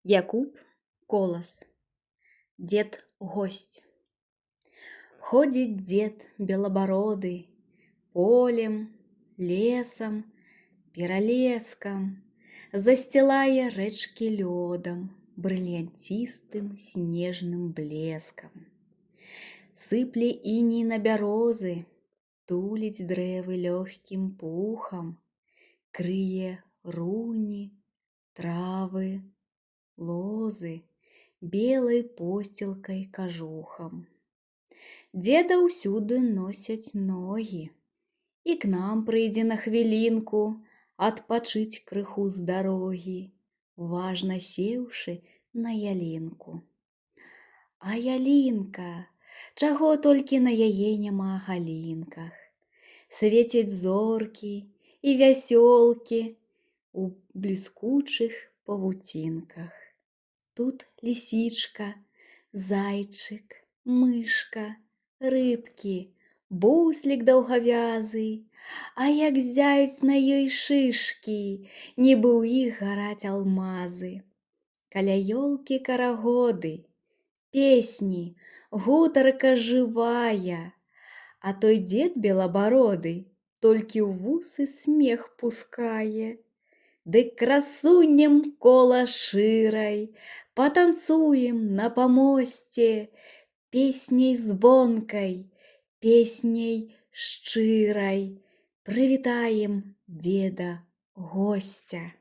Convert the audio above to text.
Якуб Колас. Дед-гость. Ходит дед белобородый полем, лесом, пиролеском, застилая речки ледом, бриллиантистым снежным блеском. Сыпле иней на бярозы, тулить древы легким пухом, крые руни, травы, лозы белой постілкай кажухам. Деда ўсюды носяць ногі, і к нам прыйдзе на хвілінку адпачыць крыху з дарогі, важна сеўшы на ялінку. А ялінка, чаго толькі на яе няма галінках. Свецяць зоркі і вясёлкі у бліскучых павуцінках. Тут лисичка, зайчык, мышка, рыбкі, буслік даўгавязы, а як ззяюць на ёй шышкі, нібы ў іх гараць алмазы. Каля ёлкі карагоды, песні, гутарка жывая, а той дзед белабароды толькі ў вусы смех пускае. Дык красунем кола шырай, патанцуем на памосце, песняй звонкай, песняй шчырай прывітаем деда гостя.